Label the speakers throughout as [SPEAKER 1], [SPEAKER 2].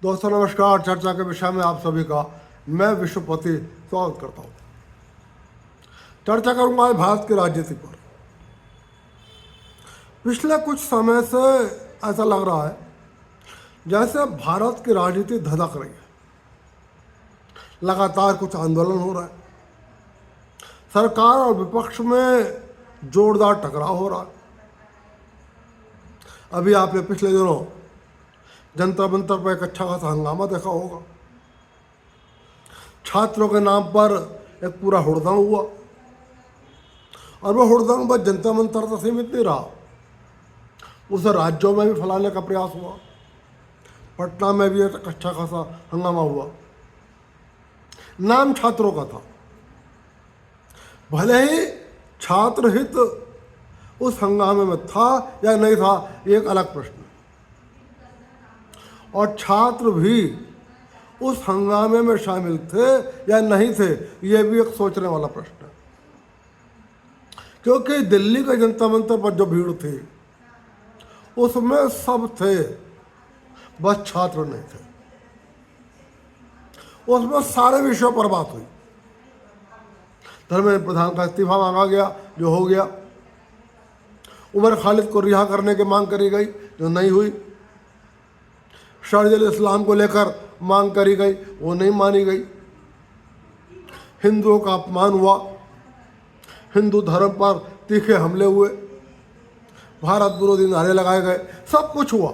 [SPEAKER 1] दोस्तों नमस्कार। चर्चा के विषय में आप सभी का मैं विश्वपति स्वागत करता हूँ। चर्चा करूंगा आज भारत की राजनीति पर। पिछले कुछ समय से ऐसा लग रहा है जैसे भारत की राजनीति धधक रही है। लगातार कुछ आंदोलन हो रहा है, सरकार और विपक्ष में जोरदार टकराव हो रहा है। अभी आपने पिछले दिनों जंतर मंतर पर एक अच्छा खासा हंगामा देखा होगा। छात्रों के नाम पर एक पूरा हुड़दंग हुआ, और वह हुड़दंग बस जंतर मंतर तक सीमित नहीं रहा, उसे राज्यों में भी फैलाने का प्रयास हुआ। पटना में भी एक अच्छा खासा हंगामा हुआ। नाम छात्रों का था, भले ही छात्र हित उस हंगामे में था या नहीं था ये एक अलग प्रश्न है, और छात्र भी उस हंगामे में शामिल थे या नहीं थे ये भी एक सोचने वाला प्रश्न है। क्योंकि दिल्ली के जनता मंतर पर जो भीड़ थी उसमें सब थे, बस छात्र नहीं थे। उसमें सारे विषयों पर बात हुई। धर्मेंद्र प्रधान का इस्तीफा मांगा गया, जो हो गया। उमर खालिद को रिहा करने की मांग करी गई, जो नहीं हुई। शरजील इस्लाम को लेकर मांग करी गई, वो नहीं मानी गई। हिंदुओं का अपमान हुआ, हिंदू धर्म पर तीखे हमले हुए, भारत विरोधी नारे लगाए गए, सब कुछ हुआ,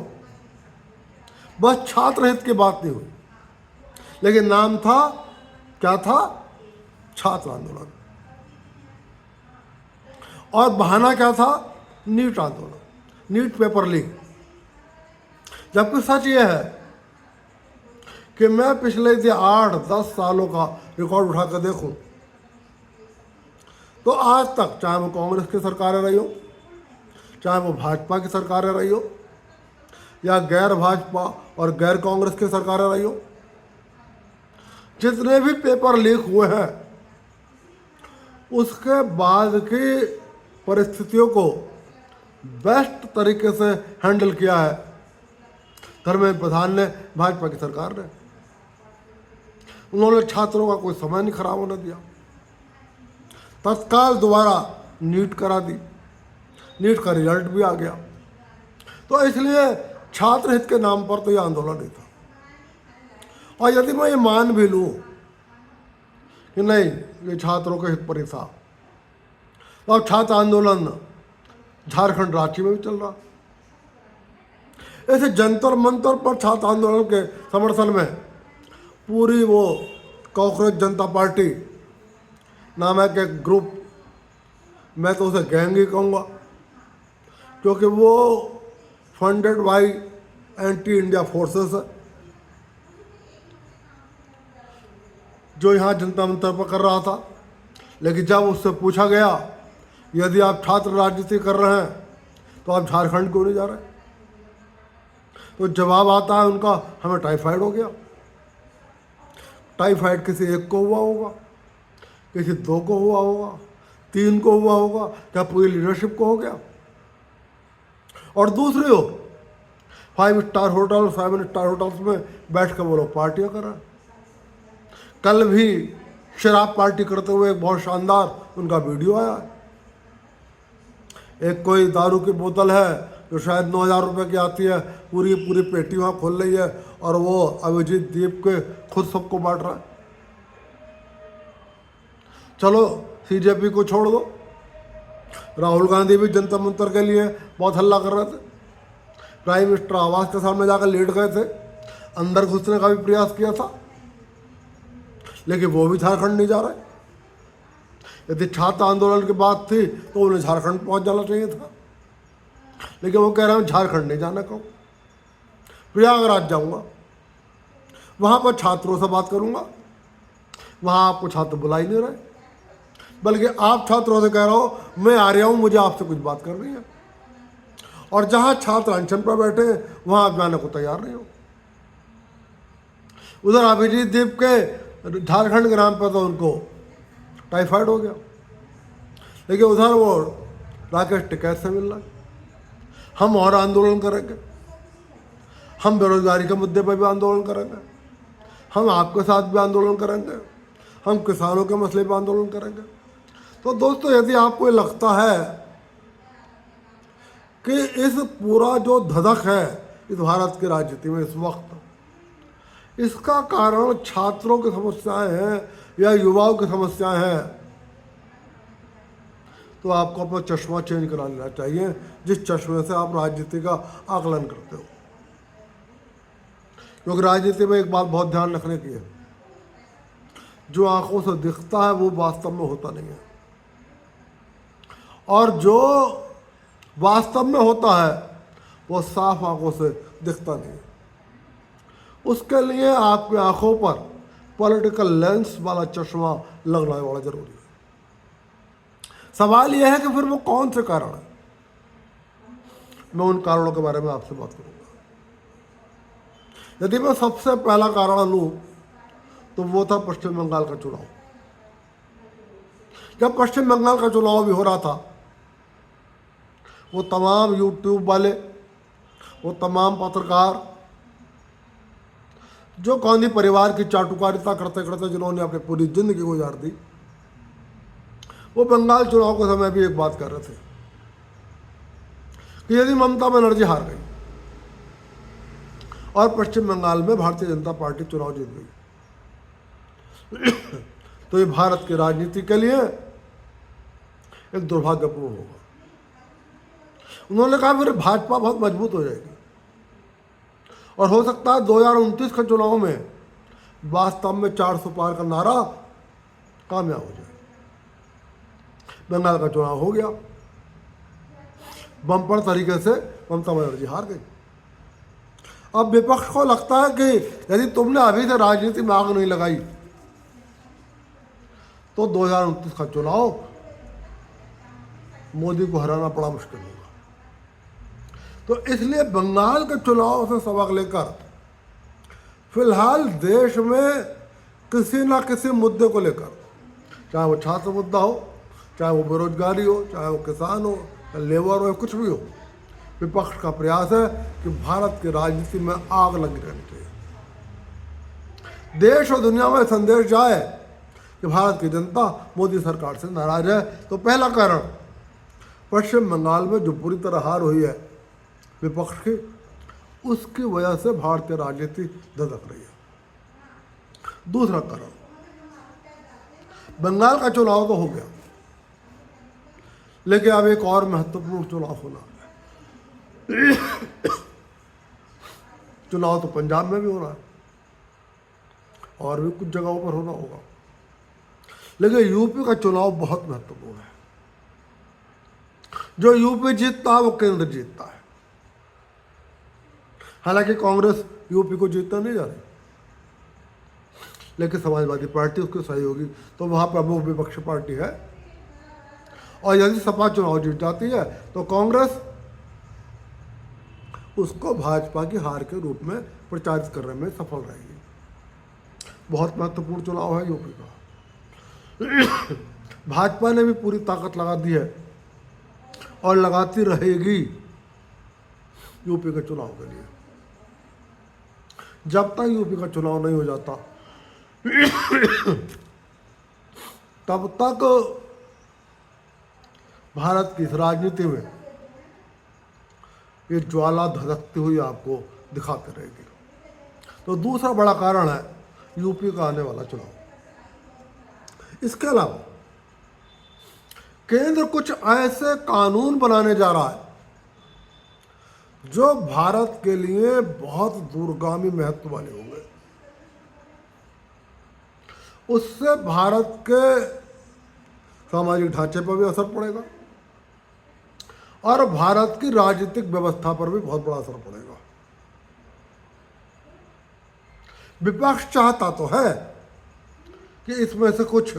[SPEAKER 1] बस छात्र हित की बात नहीं हुई। लेकिन नाम था, क्या था? छात्र आंदोलन। और बहाना क्या था? नीट आंदोलन, नीट पेपर लीक। जबकि सच ये है कि मैं पिछले 8-10 सालों का रिकॉर्ड उठा कर देखूं तो आज तक, चाहे वो कांग्रेस की सरकारें रही हो, चाहे वो भाजपा की सरकारें रही हो, या गैर भाजपा और गैर कांग्रेस की सरकारें रही हो, जितने भी पेपर लीक हुए हैं उसके बाद की परिस्थितियों को बेस्ट तरीके से हैंडल किया है धर्मेंद्र प्रधान ने, भाजपा की सरकार ने। उन्होंने छात्रों का कोई समय नहीं खराब होने दिया, तत्काल दोबारा नीट करा दी, नीट का रिजल्ट भी आ गया। तो इसलिए छात्र हित के नाम पर तो यह आंदोलन नहीं था। और यदि मैं ये मान भी लूँ कि नहीं, ये छात्रों के हित पर ही था, तो अब छात्र आंदोलन झारखंड रांची में भी चल रहा। ऐसे जंतर मंतर पर छात्र आंदोलन के समर्थन में पूरी वो कॉकरोच जनता पार्टी नामक एक ग्रुप, मैं तो उसे गैंग ही कहूँगा, क्योंकि वो funded by anti India forces है, जो यहाँ जनता मंतर पर कर रहा था। लेकिन जब उससे पूछा गया यदि आप छात्र राजनीति कर रहे हैं तो आप झारखंड क्यों नहीं जा रहे, तो जवाब आता है उनका, हमें टाइफाइड हो गया। टाइफाइड किसी एक को हुआ होगा, किसी 2 को हुआ होगा, 3 को हुआ होगा, क्या पूरी लीडरशिप को हो गया? और दूसरी हो 5 स्टार होटल, 7 स्टार होटल्स में बैठ कर वो लोग पार्टियाँ कर रहे हैं। कल भी शराब पार्टी करते हुए एक बहुत शानदार उनका वीडियो आया है। एक कोई दारू की बोतल है जो शायद 9,000 रुपये की आती है, पूरी पूरी पेटी वहाँ खोल रही है, और वो अभिजीत दीप के खुद सबको बांट रहा है। चलो सीजेपी को छोड़ दो, राहुल गांधी भी जनता मंतर के लिए बहुत हल्ला कर रहे थे, प्राइम मिनिस्टर आवास के सामने जाकर लेट गए थे, अंदर घुसने का भी प्रयास किया था, लेकिन वो भी झारखंड नहीं जा रहे। यदि छात्र आंदोलन की बात थी तो उन्हें झारखंड पहुंच जाना चाहिए था, लेकिन वो कह रहे हैं झारखंड नहीं जाना कहूँ, प्रयागराज जाऊंगा, वहाँ पर छात्रों से बात करूंगा। वहाँ आपको छात्र बुला ही नहीं रहे, बल्कि आप छात्रों से कह रहे हो मैं आ रहा हूँ, मुझे आपसे कुछ बात करनी है। और जहाँ छात्र अनशन पर बैठे हैं वहाँ आप जाने को तैयार नहीं हो। उधर अभिजीत दीप के झारखंड के नाम पर तो उनको टाइफाइड हो गया, लेकिन उधर वो राकेश टिकैत से मिल रहा है, हम और आंदोलन करेंगे। हम बेरोजगारी के मुद्दे पर भी आंदोलन करेंगे, हम आपके साथ भी आंदोलन करेंगे, हम किसानों के मसले पर आंदोलन करेंगे। तो दोस्तों, यदि आपको ये लगता है कि इस पूरा जो धधक है इस भारत की राजनीति में इस वक्त, इसका कारण छात्रों की समस्याएं हैं या युवाओं की समस्याएं हैं, तो आपको अपना चश्मा चेंज करा लेना चाहिए, जिस चश्मे से आप राजनीति का आकलन करते हो। क्योंकि राजनीति में एक बात बहुत ध्यान रखने की है, जो आंखों से दिखता है वो वास्तव में होता नहीं है, और जो वास्तव में होता है वो साफ आंखों से दिखता नहीं है। उसके लिए आपकी आंखों पर पॉलिटिकल लेंस वाला चश्मा लगना बड़ा जरूरी है। सवाल यह है कि फिर वो कौन से कारण है। मैं उन कारणों के बारे में आपसे बात करूंगा। यदि मैं सबसे पहला कारण लूं तो वो था पश्चिम बंगाल का चुनाव। जब पश्चिम बंगाल का चुनाव भी हो रहा था, वो तमाम यूट्यूब वाले, वो तमाम पत्रकार जो गांधी परिवार की चाटुकारिता करते करते जिन्होंने अपनी पूरी जिंदगी गुजार दी, वो बंगाल चुनाव के समय भी एक बात कर रहे थे कि यदि ममता बनर्जी हार गई और पश्चिम बंगाल में भारतीय जनता पार्टी चुनाव जीत गई तो ये भारत की राजनीति के लिए एक दुर्भाग्यपूर्ण होगा। उन्होंने कहा फिर भाजपा बहुत मजबूत हो जाएगी और हो सकता है 2029 के चुनाव में वास्तव में 400 पार का नारा कामयाब हो जाए। बंगाल का चुनाव हो गया, बम्पर तरीके से ममता बनर्जी हार गई। अब विपक्ष को लगता है कि यदि तुमने अभी से राजनीति में आग नहीं लगाई तो 2029 का चुनाव मोदी को हराना बड़ा मुश्किल होगा। तो इसलिए बंगाल के चुनाव से सबक लेकर फिलहाल देश में किसी ना किसी मुद्दे को लेकर, चाहे वो छात्र मुद्दा हो, चाहे वो बेरोजगारी हो, चाहे वो किसान हो, लेबर हो, कुछ भी हो, विपक्ष का प्रयास है कि भारत की राजनीति में आग लगी रहनी चाहिए। देश और दुनिया में संदेश जाए कि भारत की जनता मोदी सरकार से नाराज है। तो पहला कारण पश्चिम बंगाल में जो बुरी तरह हार हुई है विपक्ष की, उसकी वजह से भारतीय राजनीति धधक रही है। दूसरा कारण, बंगाल का चुनाव तो हो गया, लेकिन अब एक और महत्वपूर्ण चुनाव होना है। चुनाव तो पंजाब में भी हो रहा है और भी कुछ जगहों पर होना होगा, लेकिन यूपी का चुनाव बहुत महत्वपूर्ण है। जो यूपी जीतता है वो केंद्र जीतता है। हालांकि कांग्रेस यूपी को जीतना नहीं जा रही, लेकिन समाजवादी पार्टी उसकी सहयोगी, तो वहां प्रमुख विपक्षी पार्टी है, और यदि सपा चुनाव जीत जाती है तो कांग्रेस उसको भाजपा की हार के रूप में प्रचारित करने में सफल रहेगी। बहुत महत्वपूर्ण चुनाव है यूपी का। भाजपा ने भी पूरी ताकत लगा दी है और लगाती रहेगी यूपी के चुनाव के लिए। जब तक यूपी का चुनाव नहीं हो जाता तब तक भारत की इस राजनीति में ये ज्वाला धधकती हुई आपको दिखाते रहेगी। तो दूसरा बड़ा कारण है यूपी का आने वाला चुनाव। इसके अलावा केंद्र कुछ ऐसे कानून बनाने जा रहा है जो भारत के लिए बहुत दूरगामी महत्व वाले होंगे। उससे भारत के सामाजिक ढांचे पर भी असर पड़ेगा और भारत की राजनीतिक व्यवस्था पर भी बहुत बड़ा असर पड़ेगा। विपक्ष चाहता तो है कि इसमें से कुछ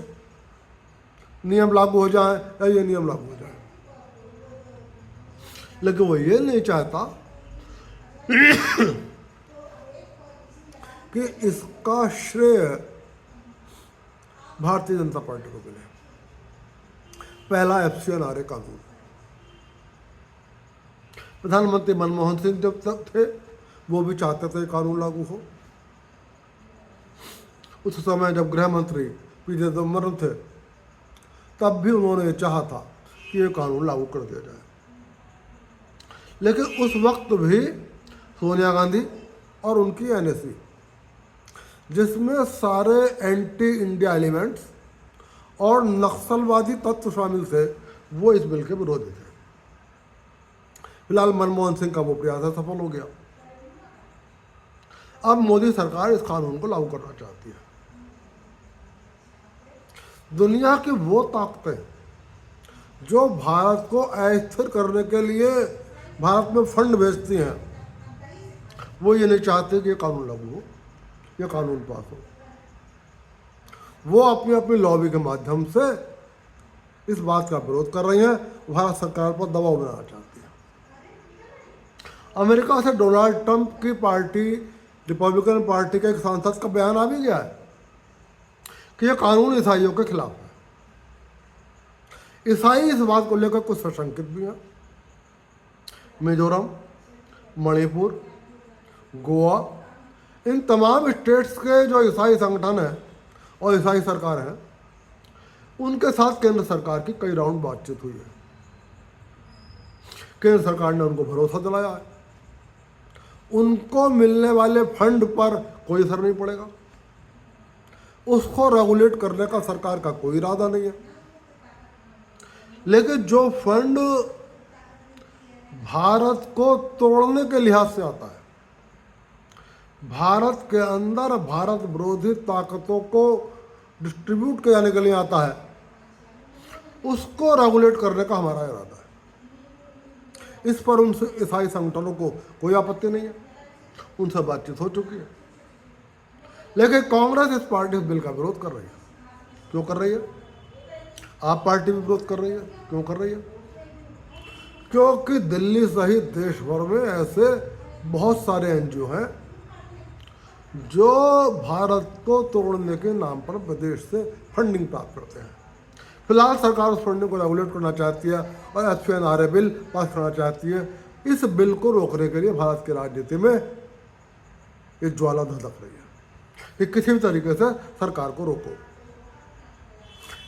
[SPEAKER 1] नियम लागू हो जाए या ये नियम लागू हो जाए, लेकिन वो ये नहीं चाहता कि इसका श्रेय भारतीय जनता पार्टी को मिले। पहला FCNRA कानून, प्रधानमंत्री मनमोहन सिंह जब तक थे वो भी चाहते थे कानून लागू हो। उस समय जब गृह मंत्री पी चिदम्बरम थे तब भी उन्होंने ये चाहा था कि ये कानून लागू कर दिया जाए। लेकिन उस वक्त भी सोनिया गांधी और उनकी एनएसी, जिसमें सारे एंटी इंडिया एलिमेंट्स और नक्सलवादी तत्व शामिल थे, वो इस बिल के विरोधी थे। फिलहाल मनमोहन सिंह का वो प्रयास सफल हो गया। अब मोदी सरकार इस कानून को लागू करना चाहती है। दुनिया की वो ताकतें जो भारत को अस्थिर करने के लिए भारत में फंड भेजती हैं, वो ये नहीं चाहते कि ये कानून लागू हो, ये कानून पास हो। वो अपनी अपनी लॉबी के माध्यम से इस बात का विरोध कर रही हैं, भारत सरकार पर दबाव बनाना चाहती है। अमेरिका से डोनाल्ड ट्रंप की पार्टी, रिपब्लिकन पार्टी के एक सांसद का बयान आ भी गया है कि यह कानून ईसाइयों के खिलाफ है। ईसाई इस बात को लेकर कुछ सशंकित भी हैं। मिजोरम, मणिपुर, गोवा, इन तमाम स्टेट्स के जो ईसाई संगठन हैं और ईसाई सरकार हैं, उनके साथ केंद्र सरकार की कई राउंड बातचीत हुई है। केंद्र सरकार ने उनको भरोसा दिलाया है, उनको मिलने वाले फंड पर कोई असर नहीं पड़ेगा, उसको रेगुलेट करने का सरकार का कोई इरादा नहीं है। लेकिन जो फंड भारत को तोड़ने के लिहाज से आता है, भारत के अंदर भारत विरोधी ताकतों को डिस्ट्रीब्यूट किए जाने के लिए आता है, उसको रेगुलेट करने का हमारा इरादा है। इस पर उनसे ईसाई संगठनों को कोई आपत्ति नहीं है, उनसे बातचीत हो चुकी है। लेकिन कांग्रेस इस बिल का विरोध कर रही है। क्यों कर रही है? आप पार्टी भी विरोध कर रही है। क्यों कर रही है? क्योंकि दिल्ली सहित देश भर में ऐसे बहुत सारे एनजीओ हैं जो भारत को तोड़ने के नाम पर विदेश से फंडिंग प्राप्त करते हैं। फिलहाल सरकार उस फंडिंग को रेगुलेट करना चाहती है और एसपीएनआरए बिल पास करना चाहती है। इस बिल को रोकने के लिए भारत की राजनीति में एक ज्वाला धधक रही है कि किसी भी तरीके से सरकार को रोको।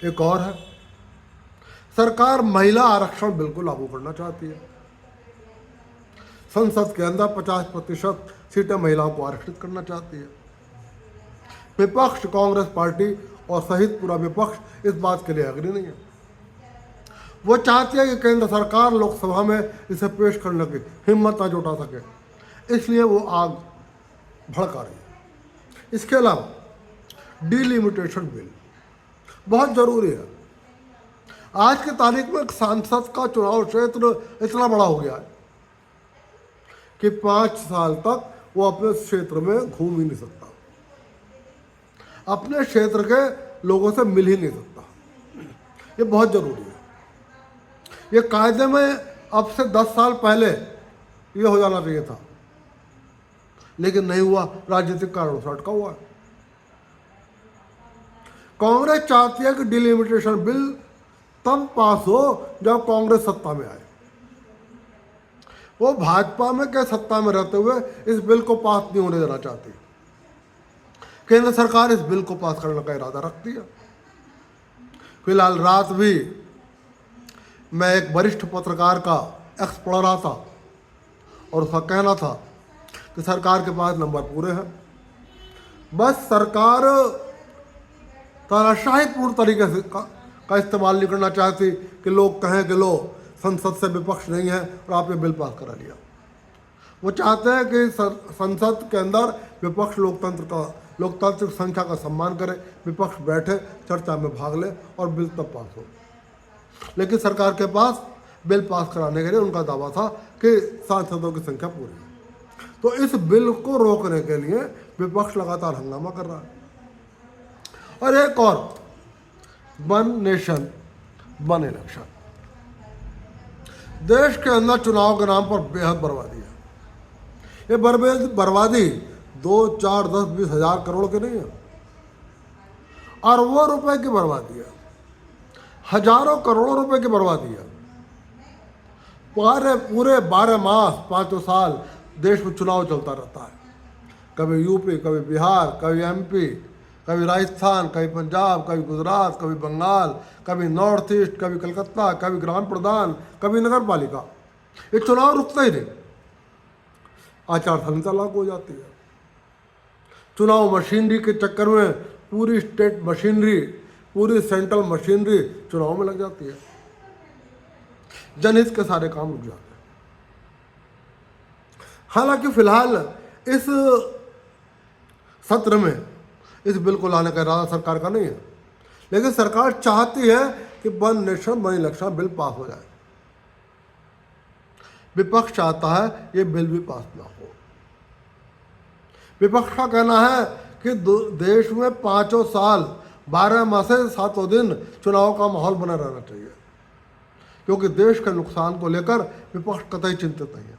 [SPEAKER 1] एक और है, सरकार महिला आरक्षण बिल को लागू करना चाहती है। संसद के अंदर 50% सीटें महिलाओं को आरक्षित करना चाहती है। विपक्ष, कांग्रेस पार्टी और सहित पूरा विपक्ष इस बात के लिए एग्री नहीं है। वो चाहती है कि केंद्र सरकार लोकसभा में इसे पेश करने की हिम्मत न जुटा सके, इसलिए वो आग भड़का रही है। इसके अलावा डिलिमिटेशन बिल बहुत जरूरी है। आज की तारीख में सांसद का चुनाव क्षेत्र इतना बड़ा हो गया है कि 5 साल तक वो अपने क्षेत्र में घूम ही नहीं सकता, अपने क्षेत्र के लोगों से मिल ही नहीं सकता। ये बहुत जरूरी है। ये कायदे में अब से 10 साल पहले ये हो जाना चाहिए था, लेकिन नहीं हुआ, राजनीतिक कारणों से अटका हुआ है। कांग्रेस चाहती है कि डिलिमिटेशन बिल तब पास हो जब कांग्रेस सत्ता में आए। वो भाजपा में क्या सत्ता में रहते हुए इस बिल को पास नहीं होने देना चाहती। केंद्र सरकार इस बिल को पास करने का इरादा रखती है। फिलहाल रात भी मैं एक वरिष्ठ पत्रकार का एक्स पढ़ रहा था और उसका कहना था कि सरकार के पास नंबर पूरे हैं, बस सरकार तानाशाहीपूर्ण तरीके से का इस्तेमाल नहीं करना चाहती कि लोग कहें कि लो संसद से विपक्ष नहीं है और आपने बिल पास करा लिया। वो चाहते हैं कि संसद के अंदर विपक्ष लोकतांत्रिक संख्या का सम्मान करे, विपक्ष बैठे चर्चा में भाग ले और बिल तब पास हो। लेकिन सरकार के पास बिल पास कराने के लिए उनका दावा था कि सांसदों की संख्या पूरी है। तो इस बिल को रोकने के लिए विपक्ष लगातार हंगामा कर रहा है। और एक और, वन नेशन वन इलेक्शन, देश के अंदर चुनाव के नाम पर बेहद बर्बादी है। ये बर्बादी 2, 4, 10, 20 हजार करोड़ के नहीं है, अरबों रुपए की बर्बादी है, हजारों करोड़ों रुपए की बर्बादी है। पूरे 12 मास 5 साल देश में चुनाव चलता रहता है, कभी यूपी, कभी बिहार, कभी एमपी, कभी राजस्थान, कभी पंजाब, कभी गुजरात, कभी बंगाल, कभी नॉर्थ ईस्ट, कभी कलकत्ता, कभी ग्राम प्रधान, कभी नगर पालिका। ये चुनाव रुकता ही नहीं, आचार संहिता लागू हो जाती है। चुनाव मशीनरी के चक्कर में पूरी स्टेट मशीनरी, पूरी सेंट्रल मशीनरी चुनाव में लग जाती है, जनहित के सारे काम रुक जाते हैं। हालांकि फिलहाल इस सत्र में इस बिल को लाने का इरादा सरकार का नहीं है, लेकिन सरकार चाहती है कि one nation one election bill pass हो जाए। विपक्ष चाहता है ये बिल भी पास ना हो। विपक्ष का कहना है कि देश में 5 साल 12 माह से 7 दिन चुनाव का माहौल बना रहना चाहिए, क्योंकि देश के नुकसान को लेकर विपक्ष कतई चिंतित नहीं है।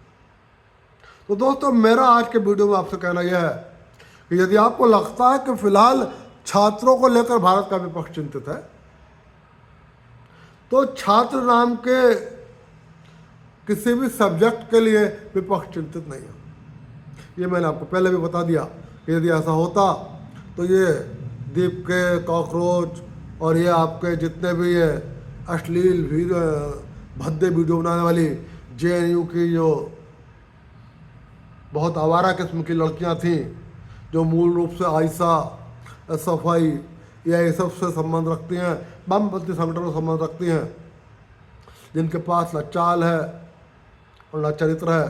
[SPEAKER 1] तो दोस्तों, मेरा आज के वीडियो में आपसे कहना यह है कि यदि आपको लगता है कि फिलहाल छात्रों को लेकर भारत का विपक्ष चिंतित है, तो छात्र नाम के किसी भी सब्जेक्ट के लिए विपक्ष चिंतित नहीं है। ये मैंने आपको पहले भी बता दिया कि यदि ऐसा होता तो ये दीप के कॉकरोच और ये आपके जितने भी ये अश्लील भद्दे वीडियो बनाने वाली JNU की जो बहुत आवारा किस्म की लड़कियां थीं, जो मूल रूप से आयशा, सफाई या ये सब से संबंध रखती हैं, वामपंथी संगठनों से संबंध रखती हैं, जिनके पास न चाल है और न चरित्र है,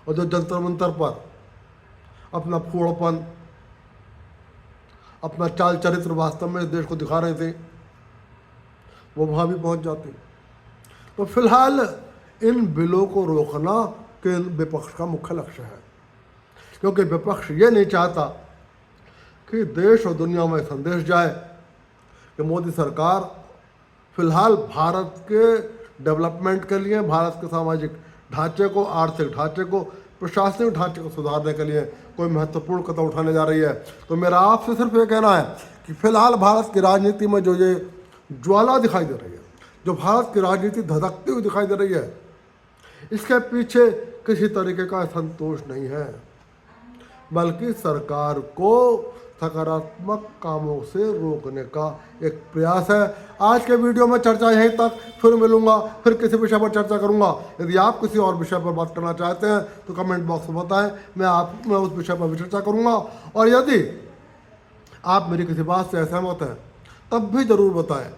[SPEAKER 1] और जो जंतर मंतर पर अपना फूड़पन, अपना चाल चरित्र वास्तव में इस देश को दिखा रही थी, वो वहाँ भी पहुँच जाती। तो फिलहाल इन बिलों को रोकना के विपक्ष का मुख्य लक्ष्य है, क्योंकि विपक्ष ये नहीं चाहता कि देश और दुनिया में संदेश जाए कि मोदी सरकार फिलहाल भारत के डेवलपमेंट के लिए, भारत के सामाजिक ढांचे को, आर्थिक ढांचे को, प्रशासनिक ढांचे को सुधारने के लिए कोई महत्वपूर्ण कदम उठाने जा रही है। तो मेरा आपसे सिर्फ ये कहना है कि फिलहाल भारत की राजनीति में जो ये ज्वाला दिखाई दे रही है, जो भारत की राजनीति धधकती हुई दिखाई दे रही है, इसके पीछे किसी तरीके का संतोष नहीं है, बल्कि सरकार को सकारात्मक कामों से रोकने का एक प्रयास है। आज के वीडियो में चर्चा यहीं तक, फिर मिलूंगा, फिर किसी विषय पर चर्चा करूंगा। यदि आप किसी और विषय पर बात करना चाहते हैं तो कमेंट बॉक्स में बताएं, मैं उस विषय पर भी चर्चा करूंगा। और यदि आप मेरी किसी बात से असहमत हैं तब भी ज़रूर बताएं,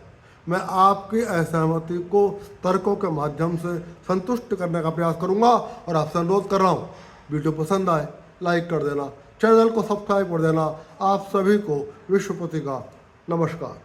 [SPEAKER 1] मैं आपकी असहमति को तर्कों के माध्यम से संतुष्ट करने का प्रयास करूंगा। और आपसे अनुरोध कर रहा हूँ, वीडियो पसंद आए लाइक कर देना, चैनल को सब्सक्राइब कर देना। आप सभी को विश्वपति का नमस्कार।